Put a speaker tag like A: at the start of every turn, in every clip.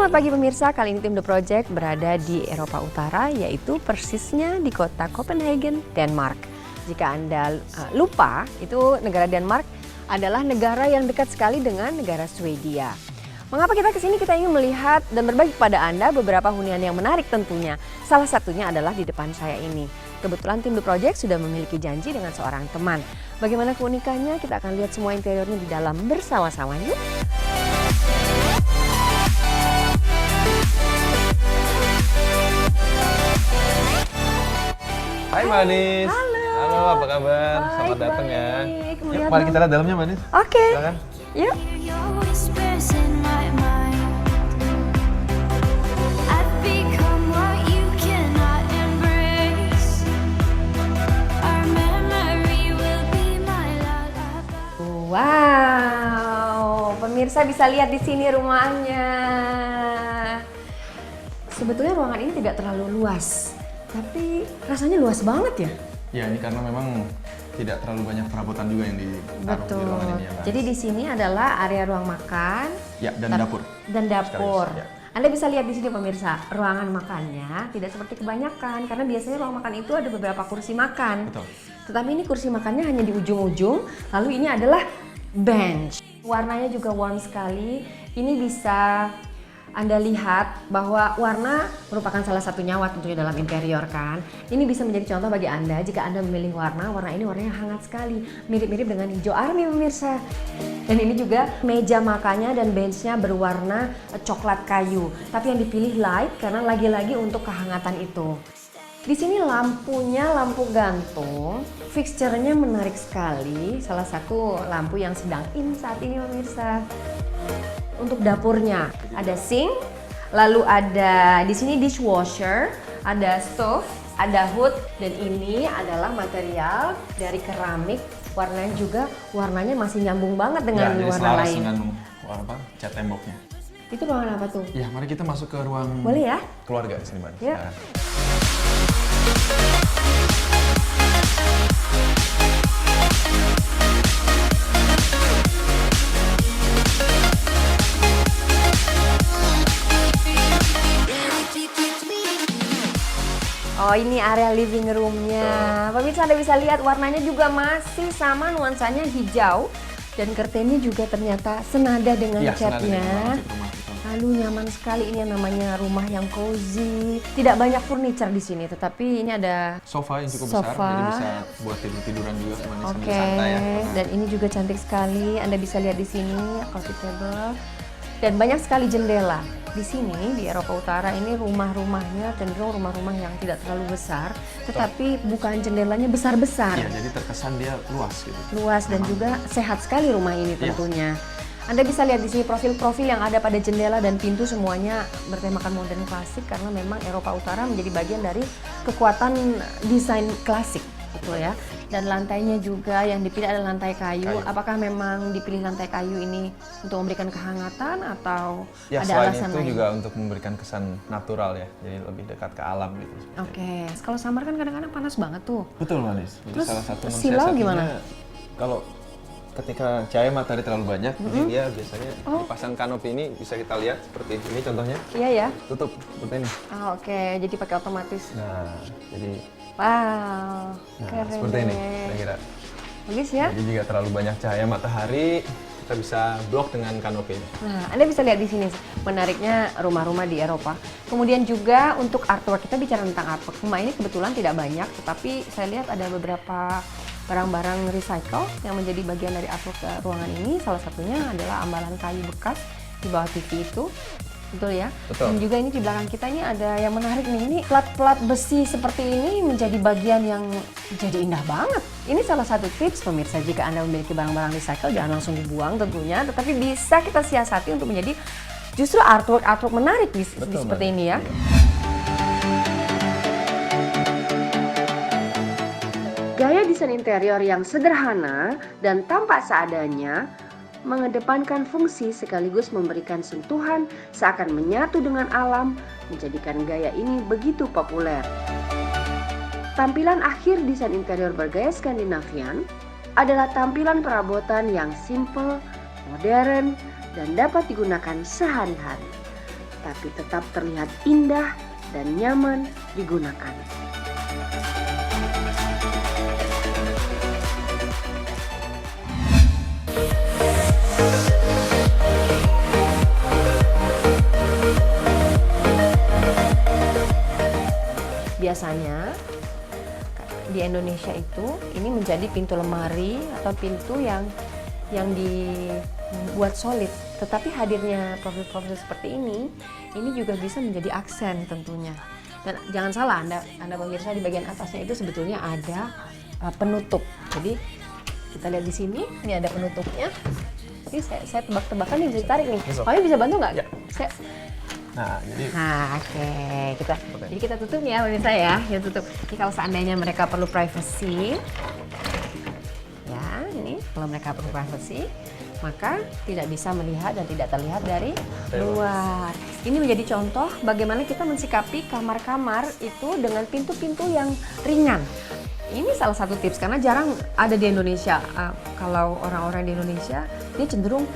A: Selamat pagi pemirsa, kali ini tim The Project berada di Eropa Utara, yaitu persisnya di kota Copenhagen, Denmark. Jika Anda lupa, itu negara Denmark adalah negara yang dekat sekali dengan negara Swedia. Mengapa kita kesini? Kita ingin melihat dan berbagi kepada Anda beberapa hunian yang menarik tentunya. Salah satunya adalah di depan saya ini. Kebetulan tim The Project sudah memiliki janji dengan seorang teman. Bagaimana keunikannya? Kita akan lihat semua interiornya di dalam bersama-sama. Yuk!
B: Hai Manis.
A: Halo.
B: Apa kabar? Selamat datang ya. Yuk, mari kita lihat dalamnya Manis.
A: Oke.
B: Silakan.
A: Yuk. Wow, pemirsa bisa lihat di sini rumahnya. Sebetulnya ruangan ini tidak terlalu luas, tapi rasanya luas banget ya.
B: Ya, ini karena memang tidak terlalu banyak perabotan juga yang ditaruh di ruangan ini ya, Mas.
A: Jadi di sini adalah area ruang makan.
B: Ya, dan dapur.
A: Dan dapur.
B: Sekaligus, ya.
A: Anda bisa lihat di sini pemirsa, ruangan makannya tidak seperti kebanyakan karena biasanya ruang makan itu ada beberapa kursi makan.
B: Betul.
A: Tetapi ini kursi makannya hanya di ujung-ujung, lalu ini adalah bench. Warnanya juga warm sekali. Ini bisa Anda lihat bahwa warna merupakan salah satu nyawa tentunya dalam interior kan. Ini bisa menjadi contoh bagi Anda jika Anda memilih warna ini warnanya hangat sekali. Mirip-mirip dengan hijau army pemirsa. Dan ini juga meja makannya dan benchnya berwarna coklat kayu. Tapi yang dipilih light karena lagi-lagi untuk kehangatan itu. Di sini lampunya lampu gantung. Fixture-nya menarik sekali. Salah satu lampu yang sedang in saat ini pemirsa. Untuk dapurnya ada sink, lalu ada di sini dishwasher, ada stove, ada hood, dan ini adalah material dari keramik. Warnanya masih nyambung banget dengan
B: ya,
A: warna lain.
B: Dengan cat temboknya.
A: Itu ruangan apa tuh?
B: Ya, mari kita masuk ke ruang
A: boleh ya?
B: Keluarga di sini, Mbak.
A: Ya. Oh, ini area living room-nya. Pemirsa Anda bisa lihat warnanya juga masih sama, nuansanya hijau. Dan curtain-nya juga ternyata senada dengan catnya. Lalu nyaman sekali, ini yang namanya rumah yang cozy. Tidak banyak furniture di sini, tetapi ini ada
B: sofa yang cukup besar, jadi bisa buat tiduran juga sambil santai ya.
A: Dan ini juga cantik sekali. Anda bisa lihat di sini coffee table. Dan banyak sekali jendela. Di sini di Eropa Utara ini rumah-rumahnya cenderung rumah-rumah yang tidak terlalu besar, tetapi bukan jendelanya besar-besar.
B: Ya, jadi terkesan dia luas gitu.
A: Luas dan juga sehat sekali rumah ini tentunya. Anda bisa lihat di sini profil-profil yang ada pada jendela dan pintu semuanya bertemakan modern klasik karena memang Eropa Utara menjadi bagian dari kekuatan desain klasik gitu ya. Dan lantainya juga yang dipilih adalah lantai kayu. Apakah memang dipilih lantai kayu ini untuk memberikan kehangatan atau
B: ya,
A: ada alasan lain?
B: Selain itu juga untuk memberikan kesan natural ya, jadi lebih dekat ke alam gitu.
A: Oke, kalau summer kan kadang-kadang panas banget tuh.
B: Betul Manis. Jadi
A: terus
B: salah satu
A: silau gimana?
B: Kalau ketika cahaya matahari terlalu banyak, jadi dia biasanya dipasang kanopi ini bisa kita lihat seperti ini contohnya.
A: Iya ya.
B: Tutup seperti ini.
A: Oke, jadi pakai otomatis.
B: Nah, jadi
A: wow, keren
B: seperti ini kira-kira.
A: Bagus ya.
B: Jadi jika terlalu banyak cahaya matahari, kita bisa blok dengan kanopi ini.
A: Nah, Anda bisa lihat di sini menariknya rumah-rumah di Eropa. Kemudian juga untuk artwork, kita bicara tentang artwork. Rumah ini kebetulan tidak banyak, tetapi saya lihat ada beberapa barang-barang recycle yang menjadi bagian dari artwork ruangan ini. Salah satunya adalah ambalan kayu bekas di bawah TV itu. Betul ya?
B: Betul.
A: Dan juga ini di belakang kita ini ada yang menarik nih. Ini plat-plat besi seperti ini menjadi bagian yang jadi indah banget. Ini salah satu tips pemirsa, jika Anda memiliki barang-barang recycle jangan langsung dibuang tentunya, tetapi bisa kita siasati untuk menjadi justru artwork menarik seperti ini ya. Gaya desain interior yang sederhana dan tampak seadanya mengedepankan fungsi sekaligus memberikan sentuhan seakan menyatu dengan alam, menjadikan gaya ini begitu populer. Tampilan akhir desain interior bergaya Skandinavian adalah tampilan perabotan yang simple, modern, dan dapat digunakan sehari-hari. tapi tetap terlihat indah dan nyaman digunakan. Biasanya di Indonesia itu ini menjadi pintu lemari atau pintu yang dibuat solid. Tetapi hadirnya profil-profil seperti ini juga bisa menjadi aksen tentunya. Dan jangan salah, Anda pemirsa, di bagian atasnya itu sebetulnya ada penutup. Jadi kita lihat di sini, ini ada penutupnya. Jadi saya tebak-tebakan nih, bisa ditarik nih. Kalian bisa bantu nggak?
B: Ya.
A: Nah,
B: jadi
A: oke. Jadi kita tutup ya pemirsa ya. Ya tutup. Jadi kalau seandainya mereka perlu privacy, ya ini kalau mereka perlu privacy, maka tidak bisa melihat dan tidak terlihat dari luar. Ini menjadi contoh bagaimana kita mensikapi kamar-kamar itu dengan pintu-pintu yang ringan. Ini salah satu tips karena jarang ada di Indonesia. Kalau orang-orang di Indonesia, dia cenderung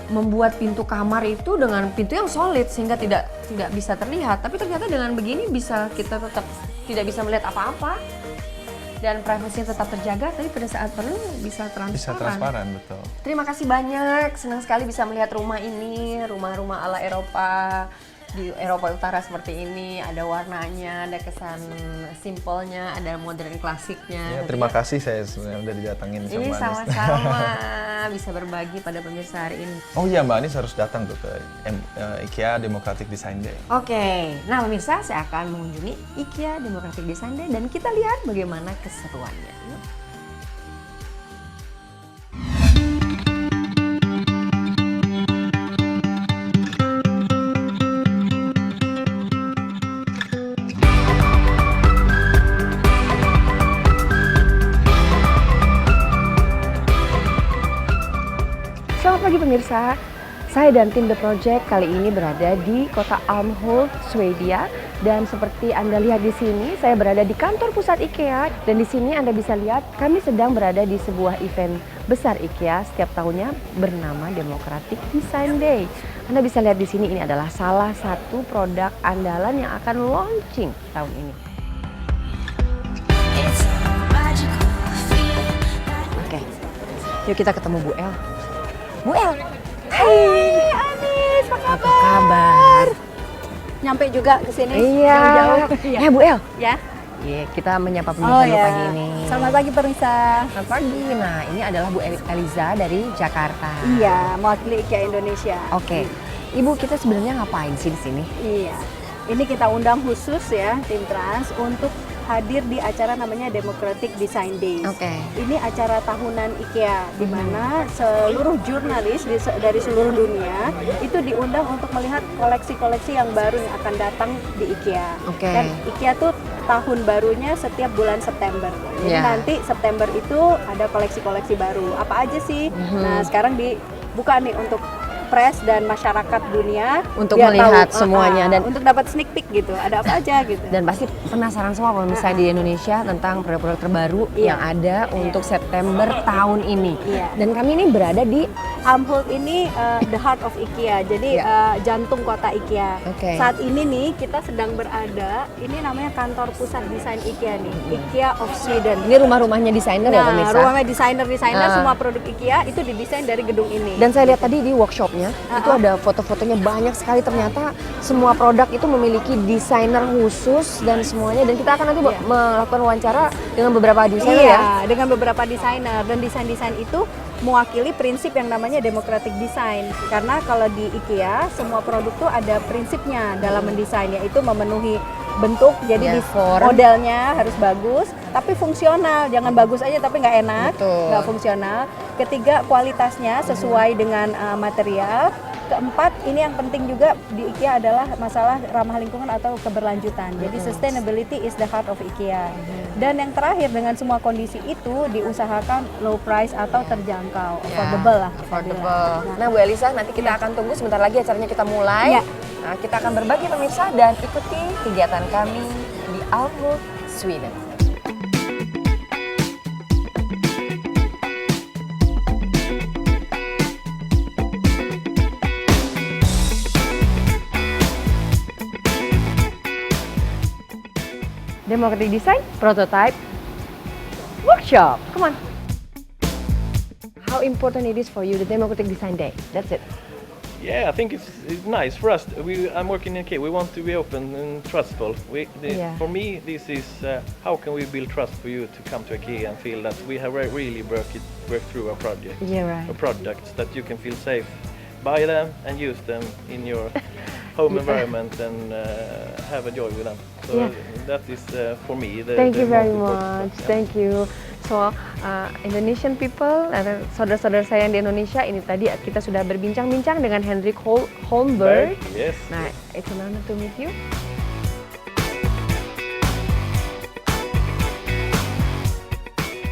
A: membuat pintu kamar itu dengan pintu yang solid sehingga tidak bisa terlihat. Tapi ternyata dengan begini bisa kita tetap tidak bisa melihat apa-apa dan privasinya tetap terjaga. Tapi pada saat perlu bisa transparan.
B: Bisa transparan, betul.
A: Terima kasih banyak. Senang sekali bisa melihat rumah ini, rumah-rumah ala Eropa. Di Eropa Utara seperti ini, ada warnanya, ada kesan simpelnya, ada modern klasiknya.
B: Ya, terima kasih saya sebenarnya udah didatangin sama
A: ini
B: Anis.
A: sama-sama bisa berbagi pada pemirsa hari ini.
B: Oh iya, Mbak Anis harus datang tuh ke IKEA Democratic Design Day.
A: Oke, nah pemirsa, saya akan mengunjungi IKEA Democratic Design Day dan kita lihat bagaimana keseruannya. Yuk. Selamat pagi pemirsa, saya dan tim The Project kali ini berada di kota Älmhult, Swedia. Dan seperti Anda lihat di sini, saya berada di kantor pusat IKEA. Dan di sini Anda bisa lihat kami sedang berada di sebuah event besar IKEA setiap tahunnya bernama Democratic Design Day. Anda bisa lihat di sini, ini adalah salah satu produk andalan yang akan launching tahun ini. Oke, yuk kita ketemu Bu El. Bu El, hai Anis, apa kabar?
C: Nyampe juga ke sini.
A: Iya.
C: Jauh.
A: Bu El.
C: Ya.
A: Iya, kita menyapa pemirsa dulu pagi ini.
C: Selamat pagi pemirsa.
A: Selamat pagi. Nah, ini adalah Bu Eliza dari Jakarta.
C: Iya, mewakili IKEA Indonesia.
A: Oke. Ibu, kita sebenarnya ngapain sih di sini?
C: Iya. Ini kita undang khusus ya tim Trans untuk hadir di acara namanya Democratic Design Days.
A: Oke.
C: Ini acara tahunan IKEA di mana seluruh jurnalis dari seluruh dunia itu diundang untuk melihat koleksi-koleksi yang baru yang akan datang di IKEA.
A: Oke.
C: Dan IKEA tuh tahun barunya setiap bulan September. Jadi
A: Yeah.
C: nanti September itu ada koleksi-koleksi baru. Apa aja sih? Nah, sekarang dibuka nih untuk press dan masyarakat dunia
A: Untuk
C: biar
A: melihat
C: tahu,
A: semuanya dan
C: untuk dapat sneak peek gitu. Ada apa aja gitu.
A: dan pasti penasaran semua kalau misalnya di Indonesia tentang produk-produk terbaru
C: Iya.
A: yang ada untuk September tahun ini.
C: Iya.
A: Dan kami ini berada di
C: Älmhult ini the heart of IKEA, jadi jantung kota IKEA.
A: Oke.
C: Saat ini nih kita sedang berada, ini namanya kantor pusat desain IKEA nih, IKEA of Sweden.
A: ini rumah-rumahnya desainer ya
C: Nah,
A: pemirsa.
C: rumahnya desainer-desainer,
A: Ah.
C: semua produk IKEA itu didesain dari gedung ini.
A: Dan saya lihat tadi di workshopnya itu ada foto-fotonya banyak sekali, ternyata semua produk itu memiliki desainer khusus dan semuanya, dan kita akan nanti melakukan wawancara dengan beberapa desainer ya.
C: Dengan beberapa desainer, dan desain-desain itu mewakili prinsip yang namanya democratic design. Karena kalau di IKEA semua produk tuh ada prinsipnya dalam mendesain, yaitu memenuhi bentuk, jadi
A: Ya, form.
C: modelnya harus bagus, tapi fungsional. Jangan bagus aja tapi nggak enak,
A: Betul.
C: nggak fungsional. Ketiga, kualitasnya sesuai dengan material. Keempat, ini yang penting juga di IKEA adalah masalah ramah lingkungan atau keberlanjutan. Jadi sustainability is the heart of IKEA. Dan yang terakhir, dengan semua kondisi itu diusahakan low price atau terjangkau, affordable lah. kita
A: Affordable.
C: bilang.
A: Nah, Bu Elisa, nanti kita akan tunggu sebentar lagi acaranya kita mulai.
C: Ya.
A: Nah, kita akan berbagi pemirsa dan ikuti kegiatan kami di Älmhult, Sweden. Democratic Design Prototype Workshop. Come on. How important it is for you, the Democratic Design Day? That's it.
D: Yeah, I think it's nice for us. I'm working in IKEA. We want to be open and trustful.
A: Yeah.
D: For me, this is how can we build trust for you to come to IKEA and feel that we have really worked through our project,
A: Yeah, right.
D: our products, that you can feel safe, buy them and use them in your home environment and have a joy with them. So
A: Yeah.
D: that is for me.
A: Thank you very
D: most
A: much.
D: important. Yeah.
A: Thank you. So, Indonesian people, saudara-saudara saya yang di Indonesia, ini tadi kita sudah berbincang-bincang dengan Hendrik Holmberg.
D: Yes.
A: Nah, it's an honor to meet you.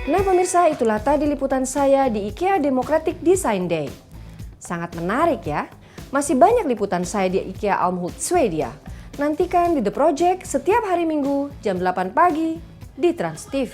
A: Nah pemirsa, itulah tadi liputan saya di IKEA Democratic Design Day. Sangat menarik ya. Masih banyak liputan saya di IKEA Älmhult, Swedia. Nantikan di The Project setiap hari Minggu jam 8 pagi di Trans TV.